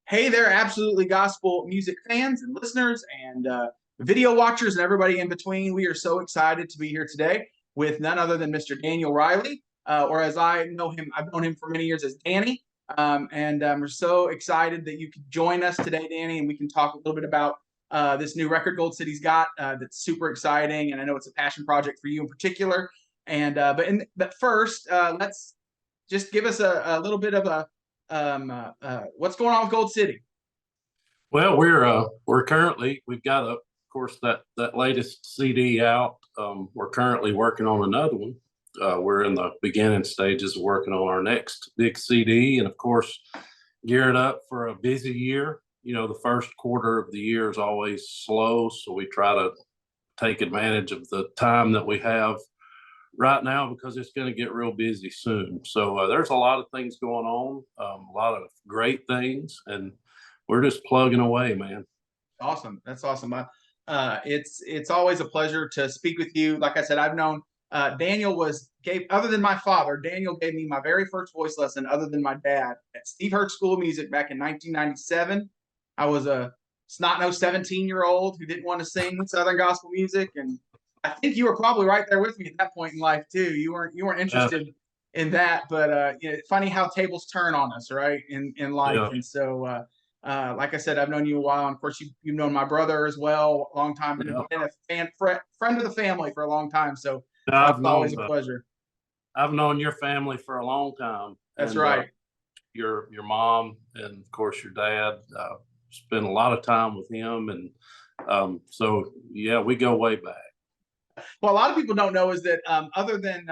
Hey there, absolutely gospel music fans and listeners and video watchers and everybody in between. We are so excited to be here today with none other than Mr. Daniel Riley, or as I know him, I've known him for many years as Danny. We're so excited that you could join us today, Danny, and we can talk a little bit about this new record Gold City's got that's super exciting. And I know it's a passion project for you in particular. But first, let's just give us a little bit of a what's going on with Gold City? Well, we're currently we've got of course that latest CD out. We're currently working on another one. We're in the beginning stages of working on our next big CD, and of course, gearing up for a busy year. You know, the first quarter of the year is always slow, so we try to take advantage of the time that we have right now because it's going to get real busy soon. So there's a lot of things going on, a lot of great things, and we're just plugging away, man. Awesome, that's awesome. It's always a pleasure to speak with you. Like I said, I've known Daniel was gave other than my father. Daniel gave me my very first voice lesson, other than my dad, at Steve Hurt School of Music back in 1997. I was a snot-nosed 17-year-old who didn't want to sing Southern gospel music, and I think you were probably right there with me at that point in life too. You weren't Uh, interested in that, but funny how tables turn on us, right? In life, yeah, and so. Like I said, I've known you a while, and of course, you've known my brother as well, a long time, yeah. been a friend of the family for a long time. So I've it's always known a pleasure. I've known your family for a long time, That's and right. your mom, and of course your dad. Spent a lot of time with him, and so yeah, we go way back. Well, a lot of people don't know is that other than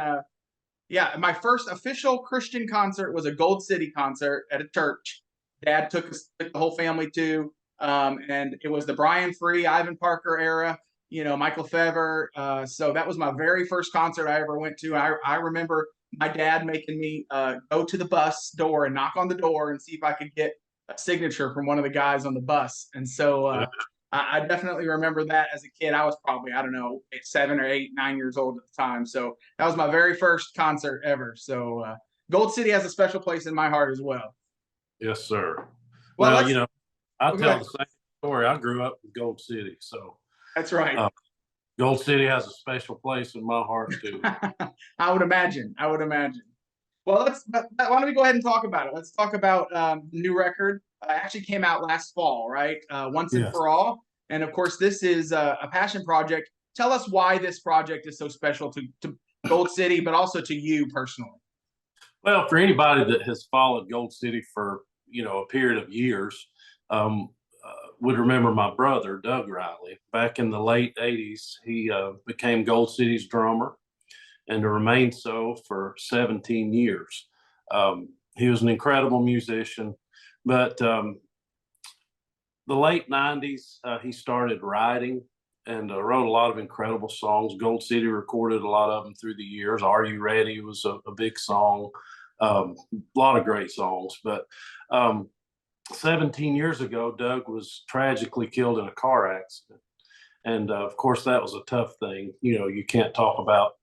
my first official Christian concert was a Gold City concert at a church. Dad took the whole family to, and it was the Brian Free, Ivan Parker era. Michael Fever. So that was my very first concert I ever went to. I remember my dad making me go to the bus door and knock on the door and see if I could get a signature from one of the guys on the bus. And so Yeah, I definitely remember that as a kid. I was probably, I don't know, 7 or 8, 9 years old at the time. So that was my very first concert ever. So Gold City has a special place in my heart as well. yes, sir. Well, Well, let's I oh, go tell ahead. the same story. I grew up in Gold City, so That's right. uh, Gold City has a special place in my heart too. I would imagine. I would imagine. Well, why don't we go ahead and talk about it? Let's talk about the new record. Actually came out last fall, right? Once and Yes. for all. And of course, this is a passion project. Tell us why this project is so special to Gold City, but also to you personally. Well, for anybody that has followed Gold City for a period of years, would remember my brother Doug Riley. Back in the late '80s, he became Gold City's drummer, and remained so for 17 years. He was an incredible musician, but the late '90s, he started writing and wrote a lot of incredible songs. Gold City recorded a lot of them through the years. Are You Ready was a big song. A lot of great songs. But 17 years ago, Doug was tragically killed in a car accident. And of course, that was a tough thing. You can't talk about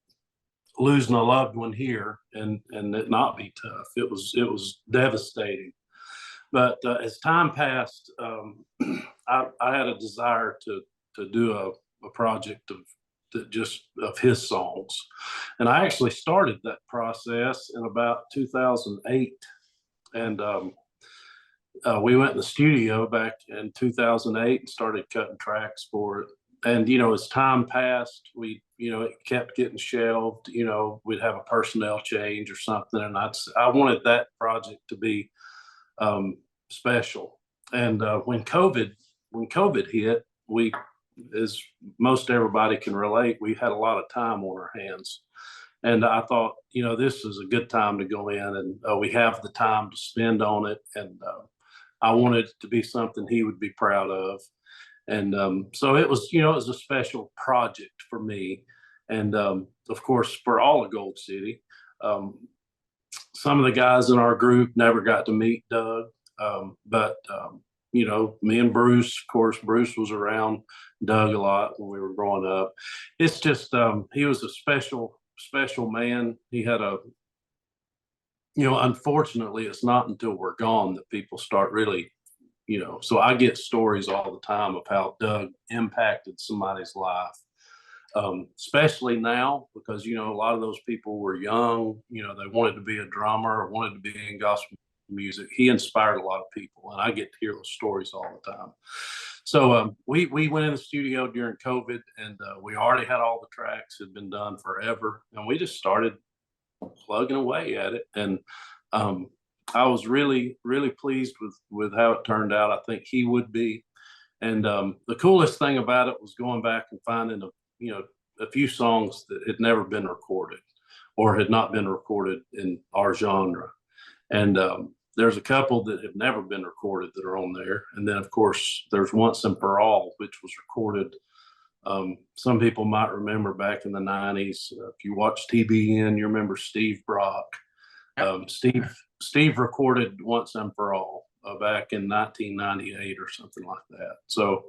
losing a loved one here and it not be tough. It was devastating. But as time passed, I had a desire to do a project of his songs, and I actually started that process in about 2008, and we went in the studio back in 2008 and started cutting tracks for it. And as time passed, it kept getting shelved. We'd have a personnel change or something, and I wanted that project to be special. And when COVID hit, as most everybody can relate, we had a lot of time on our hands. And I thought, this is a good time to go in, and we have the time to spend on it. And I wanted it to be something he would be proud of. And so it was a special project for me. And of course, for all of Gold City. Some of the guys in our group never got to meet Doug, but me and Bruce, of course, Bruce was around Doug a lot when we were growing up. It's just he was a special man. He had unfortunately, it's not until we're gone that people start really so I get stories all the time of how Doug impacted somebody's life. Especially now, because, a lot of those people were young, they wanted to be a drummer or wanted to be in gospel music. He inspired a lot of people, and I get to hear those stories all the time. So we went in the studio during COVID, and we already had all the tracks, had been done forever, and we just started plugging away at it. And I was really, really pleased with how it turned out. I think he would be. And the coolest thing about it was going back and finding a few songs that had never been recorded or had not been recorded in our genre. And there's a couple that have never been recorded that are on there. And then, of course, there's Once and For All, which was recorded. Some people might remember back in the 90s. If you watch TBN, you remember Steve Brock. Steve recorded Once and For All back in 1998 or something like that. So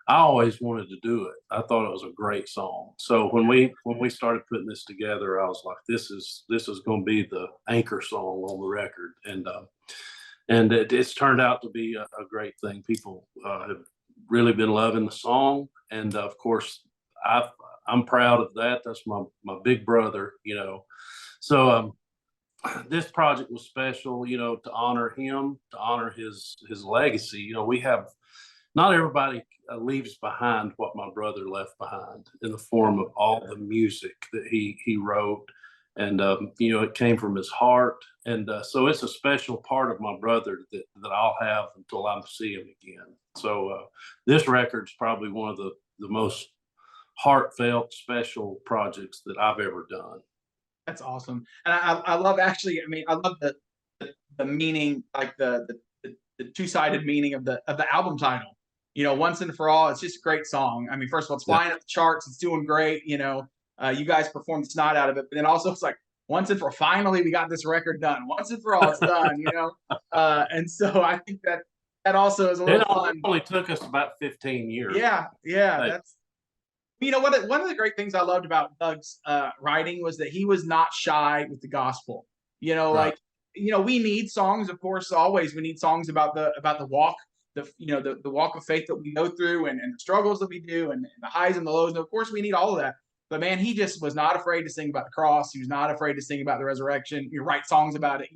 I always wanted to do it. I thought it was a great song. So when we started putting this together, I was like, this is going to be the anchor song on the record. And it's turned out to be a great thing. People have really been loving the song. And of course, I'm proud of that. That's my big brother, So this project was special, to honor him, to honor his legacy. We have, not everybody leaves behind what my brother left behind in the form of all the music that he wrote. And, it came from his heart. And so it's a special part of my brother that I'll have until I see him again. So this record's probably one of the most heartfelt, special projects that I've ever done. That's awesome. And I love, actually, I love the meaning, like the two-sided meaning of the album title. Once and For All. It's just a great song. First of all, it's flying up the charts. It's doing great. You guys performed the snot out of it, but then also it's like, once and for finally we got this record done. Once and for all, it's done. And so I think that also is a little fun. It only took us about 15 years. Yeah. That's one of the great things I loved about Doug's writing was that he was not shy with the gospel. Right. We need songs, of course. Always we need songs about the walk, the walk of faith that we go through, and the struggles that we do, and the highs and the lows. And of course we need all of that. But man, he just was not afraid to sing about the cross. He was not afraid to sing about the resurrection. You write songs about it,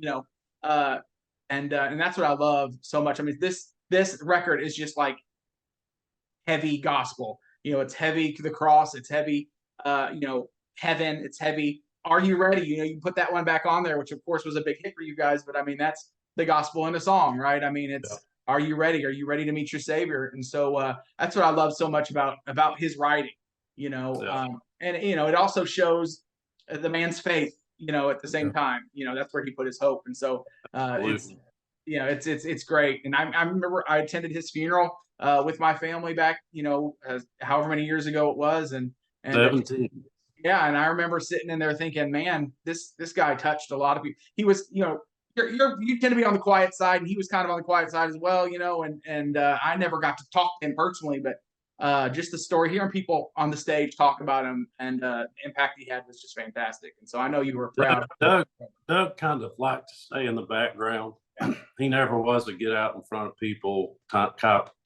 and that's what I love so much. This record is just like heavy gospel. It's heavy to the cross. It's heavy, heaven. It's heavy. Are you ready? You put that one back on there, which of course was a big hit for you guys. But that's the gospel in a song, right? It's Are you ready? Are you ready to meet your Savior? And so that's what I love so much about his writing. And it also shows the man's faith. At the same time, that's where he put his hope. And so it's great. And I remember I attended his funeral with my family back, however many years ago it was, and 17. Yeah, and I remember sitting in there thinking, man, this guy touched a lot of people. He was, you tend to be on the quiet side, and he was kind of on the quiet side as well, and I never got to talk to him personally, but just the story, hearing people on the stage talk about him and the impact he had was just fantastic. And so I know you were proud. Doug kind of liked to stay in the background. He never was a get out in front of people type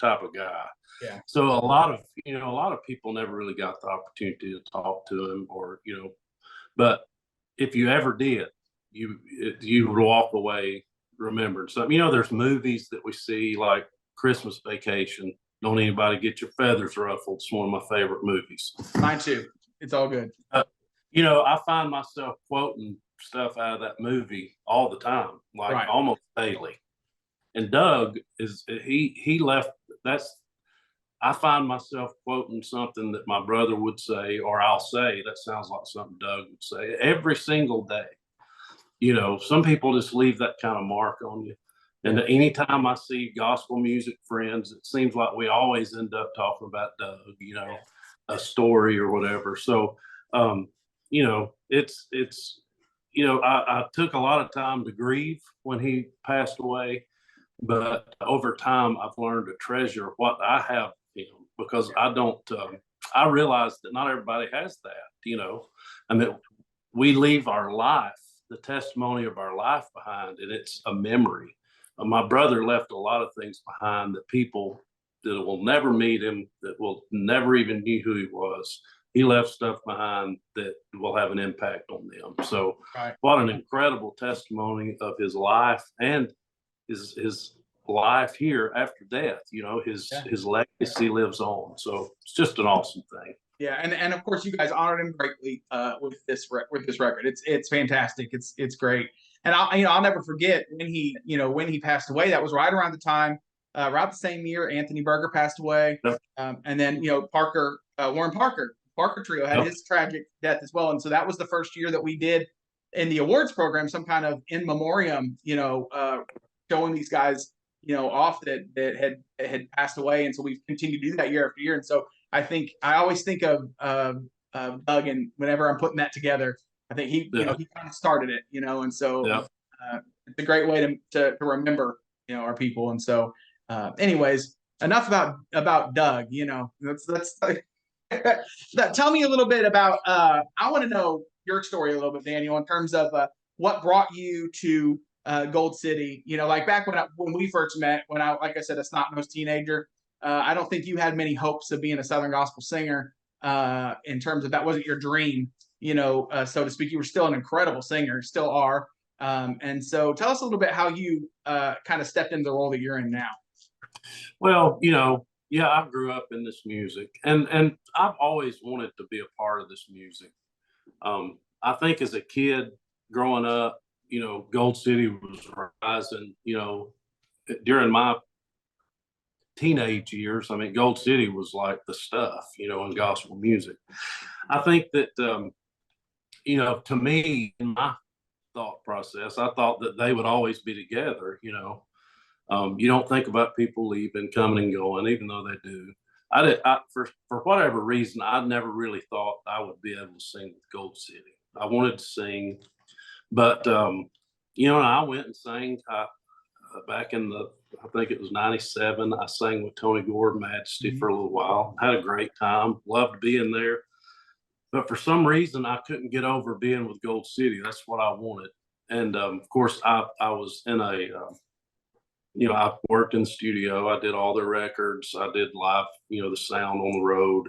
of guy. Yeah. So a lot of people never really got the opportunity to talk to him, but if you ever did, you would walk away remembering something. There's movies that we see like Christmas Vacation. Don't anybody get your feathers ruffled. It's one of my favorite movies. Mine too. It's all good. I find myself quoting stuff out of that movie all the time, like almost daily. And Doug he left. I find myself quoting something that my brother would say, or I'll say, that sounds like something Doug would say every single day. Some people just leave that kind of mark on you. And anytime I see gospel music friends, it seems like we always end up talking about Doug, a story or whatever. So, I took a lot of time to grieve when he passed away, but over time I've learned to treasure what I have, because I realize that not everybody has that, we leave our life, the testimony of our life behind, and it's a memory. my brother left a lot of things behind that people that will never meet him, that will never even knew who he was. He left stuff behind that will have an impact on them. So Right. what an incredible testimony of his life and his life here after death. You know, his legacy lives on. So it's just an awesome thing. Yeah, and of course you guys honored him greatly with this record. It's fantastic. It's great. And I'll never forget when he passed away. That was right around the time, around the same year Anthony Berger passed away. Yep. And then Warren Parker Trio had his tragic death as well. And so that was the first year that we did in the awards program some kind of in memoriam, showing these guys, off that had passed away. And so we've continued to do that year after year. And so I always think of Doug, and whenever I'm putting that together, I think he kind of started it, and so it's a great way to remember, our people. And so, anyways, enough about Doug. That's tell me a little bit about. I want to know your story a little bit, Daniel, in terms of what brought you to Gold City. Like back when we first met, when like I said, a snot-nosed teenager. I don't think you had many hopes of being a Southern gospel singer in terms of that wasn't your dream, so to speak. You were still an incredible singer, still are. And so tell us a little bit how you kind of stepped into the role that you're in now. Well, I grew up in this music, and I've always wanted to be a part of this music. I think as a kid growing up, Gold City was rising, during my teenage years. I mean, Gold City was like the stuff, in gospel music. I think that, to me, in my thought process, I thought that they would always be together. You don't think about people leaving, coming and going, even though they do. For whatever reason, I never really thought I would be able to sing with Gold City. I wanted to sing, but I went and sang. Back in I think it was 97, I sang with Tony Gore, Majesty, for a little while. Had a great time. Loved being there. But for some reason, I couldn't get over being with Gold City. That's what I wanted. And of course, I was in I worked in the studio. I did all their records. I did live, the sound on the road.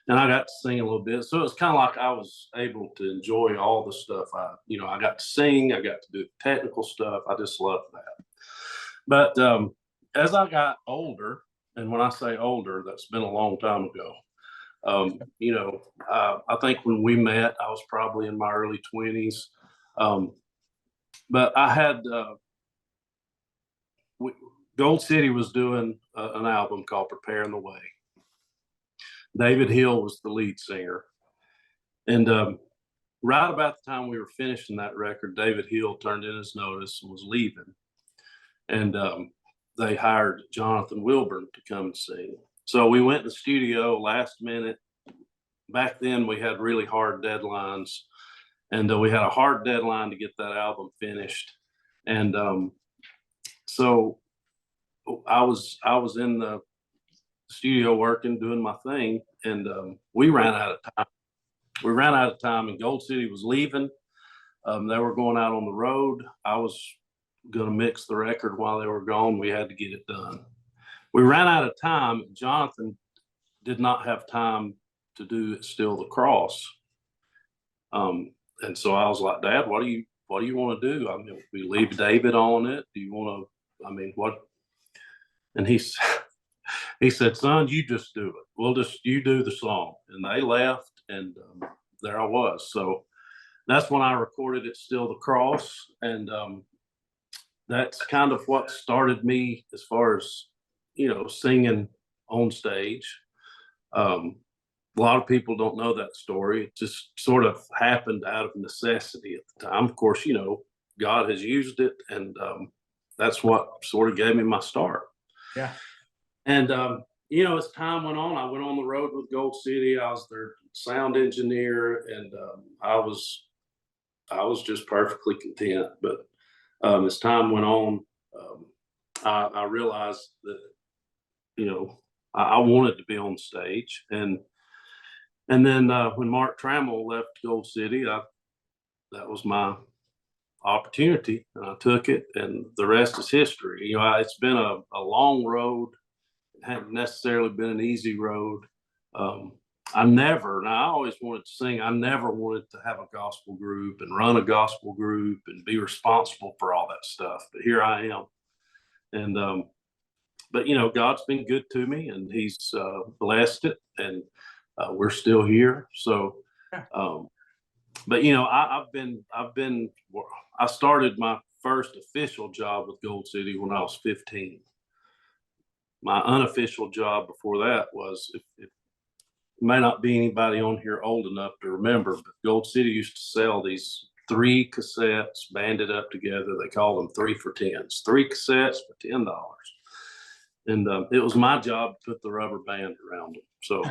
And I got to sing a little bit. So it was kind of like I was able to enjoy all the stuff. I got to sing. I got to do technical stuff. I just loved that. But as I got older, and when I say older, that's been a long time ago. I think when we met, I was probably in my early 20s. But I had Gold City was doing an album called Preparing the Way. David Hill was the lead singer. And right about the time we were finishing that record, David Hill turned in his notice and was leaving. And they hired Jonathan Wilburn to come and sing. So we went to the studio last minute. Back then, we had really hard deadlines. And we had a hard deadline to get that album finished. And so I was in the studio working, doing my thing. And we ran out of time. We ran out of time, and Gold City was leaving. They were going out on the road. I was going to mix the record while they were gone. We had to get it done. We ran out of time. Jonathan did not have time to do Still the Cross. And so I was like, Dad, what do you want to do? I mean, we leave David on it. Do you want to, what? And he said, son, you just do it. You do the song. And they left, and there I was. So that's when I recorded It's Still the Cross. And that's kind of what started me as far as, singing on stage. A lot of people don't know that story. It just sort of happened out of necessity at the time. Of course, God has used it, and that's what sort of gave me my start. Yeah. And, as time went on, I went on the road with Gold City. I was their sound engineer, and I was just perfectly content. But as time went on, I realized that, I wanted to be on stage. And then when Mark Trammell left Gold City, that was my opportunity, and I took it, and the rest is history. It's been a long road. It hadn't necessarily been an easy road. And I always wanted to sing. I never wanted to have a gospel group and run a gospel group and be responsible for all that stuff. But here I am. And, but God's been good to me, and he's blessed it, and we're still here. So, but I started my first official job with Gold City when I was 15. My unofficial job before that was, if may not be anybody on here old enough to remember, but Gold City used to sell these 3 cassettes banded up together. They call them 3 for 10s, 3 cassettes for $10. And it was my job to put the rubber band around them. So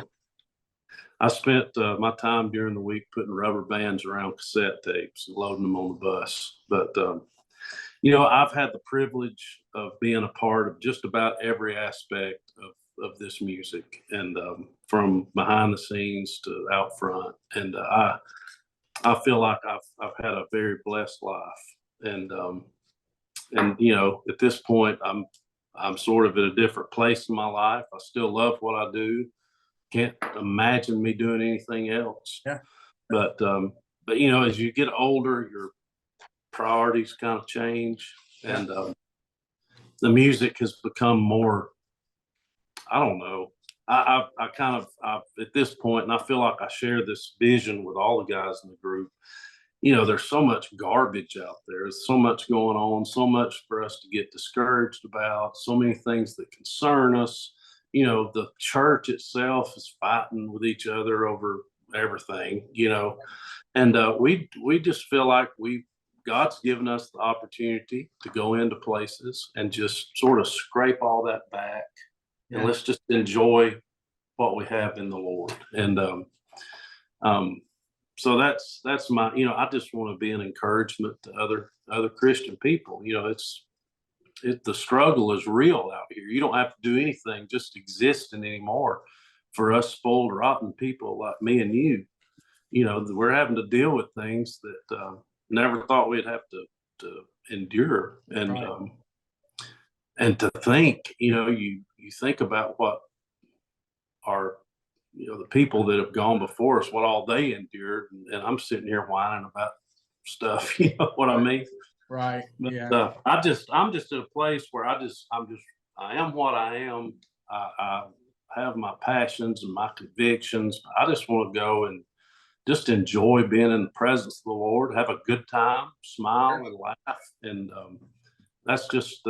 I spent my time during the week putting rubber bands around cassette tapes and loading them on the bus. But, I've had the privilege of being a part of just about every aspect of this music, and from behind the scenes to out front. And I feel like I've had a very blessed life. And at this point, I'm sort of at a different place in my life. I still love what I do. Can't imagine me doing anything else. Yeah. But as you get older, your priorities kind of change, and the music has become more, I don't know. I at this point, and I feel like I share this vision with all the guys in the group. There's so much garbage out there. There's so much going on, so much for us to get discouraged about, so many things that concern us. The church itself is fighting with each other over everything, and we just feel like God's given us the opportunity to go into places and just sort of scrape all that back. Yeah. And let's just enjoy what we have in the Lord. And so that's my, I just want to be an encouragement to other Christian people. The struggle is real out here. You don't have to do anything, just existing anymore. For us spoiled, rotten people like me and you, we're having to deal with things that never thought we'd have to endure. And right. And to think, you think about what our, the people that have gone before us, what all they endured, and I'm sitting here whining about stuff. You know what I mean? Right. But, yeah. I'm just at a place where I am what I am. I have my passions and my convictions. I just want to go and just enjoy being in the presence of the Lord, have a good time, smile and laugh. And that's just,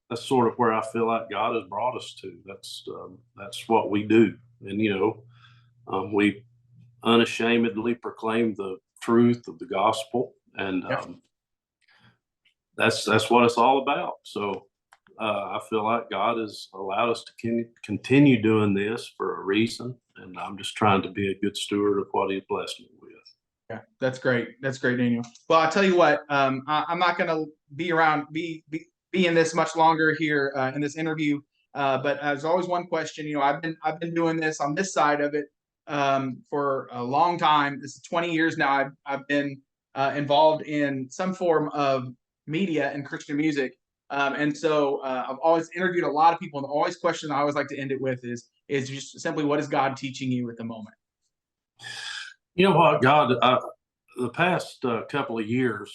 that's sort of where I feel like God has brought us to. That's what we do. And, we unashamedly proclaim the truth of the gospel. And that's what it's all about. So I feel like God has allowed us to continue doing this for a reason. And I'm just trying to be a good steward of what he's blessed me with. Yeah, that's great. That's great, Daniel. Well, I'll tell you what, I'm not going to be in this much longer here in this interview. But there's always one question. I've been doing this on this side of it for a long time. This is 20 years now. I've been involved in some form of media and Christian music. And so I've always interviewed a lot of people, and the always question I always like to end it with is just simply, what is God teaching you at the moment? You know what, God, the past couple of years,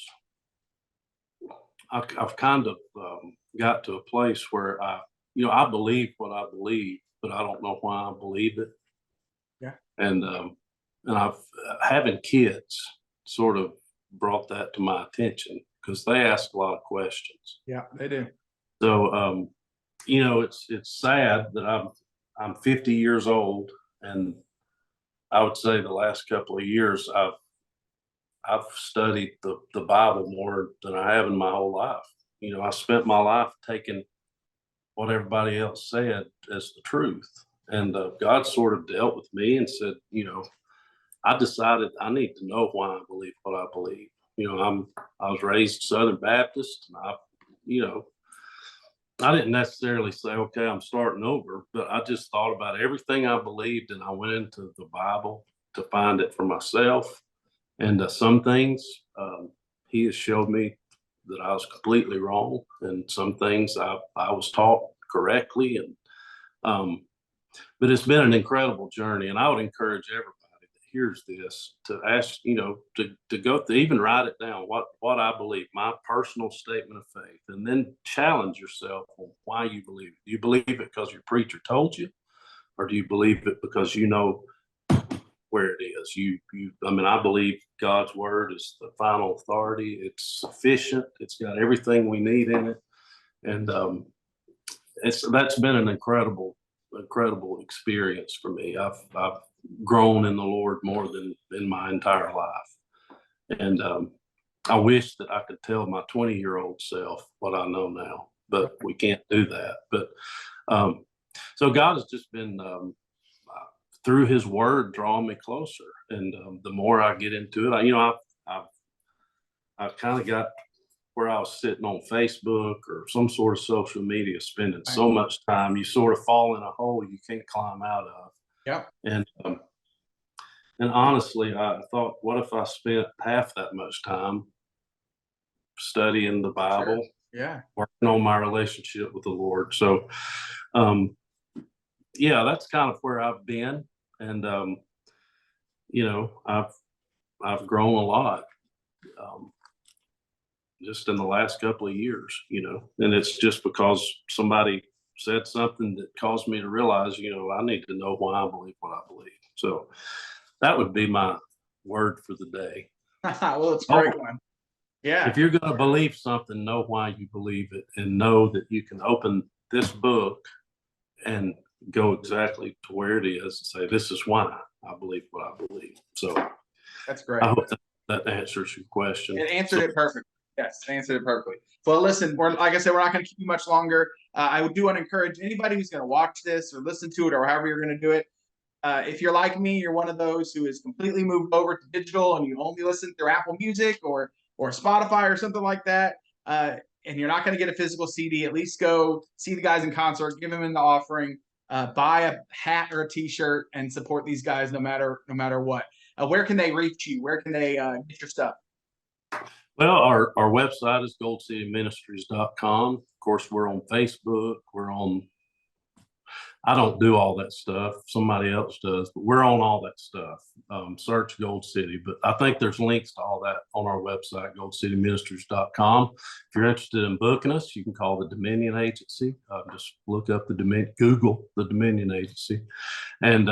I've kind of got to a place where I believe what I believe, but I don't know why I believe it. Yeah. And I've having kids sort of brought that to my attention, because they ask a lot of questions. Yeah, they do. So it's sad that I'm 50 years old, and I would say the last couple of years I've studied the Bible more than I have in my whole life. I spent my life taking what everybody else said as the truth. And God sort of dealt with me and said, I decided I need to know why I believe what I believe. I was raised Southern Baptist, and I didn't necessarily say, okay, I'm starting over, but I just thought about everything I believed, and I went into the Bible to find it for myself. And some things he has showed me that I was completely wrong, and some things I was taught correctly, and but it's been an incredible journey, and I would encourage everybody that hears this to ask, to go through, even write it down, what I believe, my personal statement of faith, and then challenge yourself on why you believe it. Do you believe it because your preacher told you, or do you believe it because you know where it is? I believe God's word is the final authority. It's sufficient. It's got everything we need in it, and that's been an incredible experience for me. I've grown in the Lord more than in my entire life, and I wish that I could tell my 20-year-old self what I know now, but we can't do that. But so God has just been through His Word drawing me closer, and the more I get into it, I've kind of got where I was sitting on Facebook or some sort of social media, spending so much time, you sort of fall in a hole you can't climb out of. Yep. And honestly, I thought, what if I spent half that much time studying the Bible, Sure. Yeah, working on my relationship with the Lord? So, yeah, that's kind of where I've been, and I've grown a lot. Just in the last couple of years, and it's just because somebody said something that caused me to realize, I need to know why I believe what I believe. So that would be my word for the day. well, it's a great one. Yeah. If you're going to believe something, know why you believe it, and know that you can open this book and go exactly to where it is and say, this is why I believe what I believe. So that's great. I hope that answers your question. It answered it perfectly. Yes, answered it perfectly. Well, listen, like I said, we're not going to keep you much longer. I do want to encourage anybody who's going to watch this or listen to it or however you're going to do it. If you're like me, you're one of those who is completely moved over to digital and you only listen through Apple Music or Spotify or something like that, and you're not going to get a physical CD, at least go see the guys in concert, give them in the offering, buy a hat or a T-shirt, and support these guys no matter what. Where can they reach you? Where can they get your stuff? Well, our website is goldcityministries.com. Of course, we're on Facebook. I don't do all that stuff. Somebody else does, but we're on all that stuff. Search Gold City. But I think there's links to all that on our website, goldcityministries.com. If you're interested in booking us, you can call the Dominion Agency. Just look up Google the Dominion Agency. And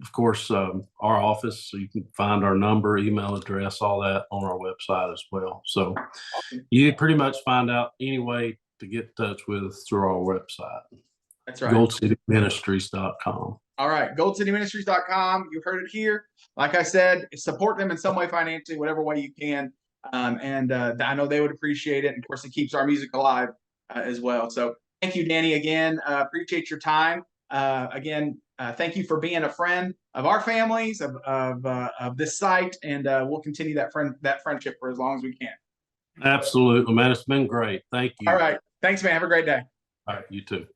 of course, our office, so you can find our number, email address, all that on our website as well. So you pretty much find out any way to get in touch with us through our website. That's right. goldcityministries.com. All right. goldcityministries.com. You heard it here. Like I said, support them in some way financially, whatever way you can. I know they would appreciate it. And of course, it keeps our music alive as well. So thank you, Danny, again. Appreciate your time. Thank you for being a friend of our families, of this site, and we'll continue that friendship for as long as we can. Absolutely, man. It's been great. Thank you. All right. Thanks, man. Have a great day. All right. You too.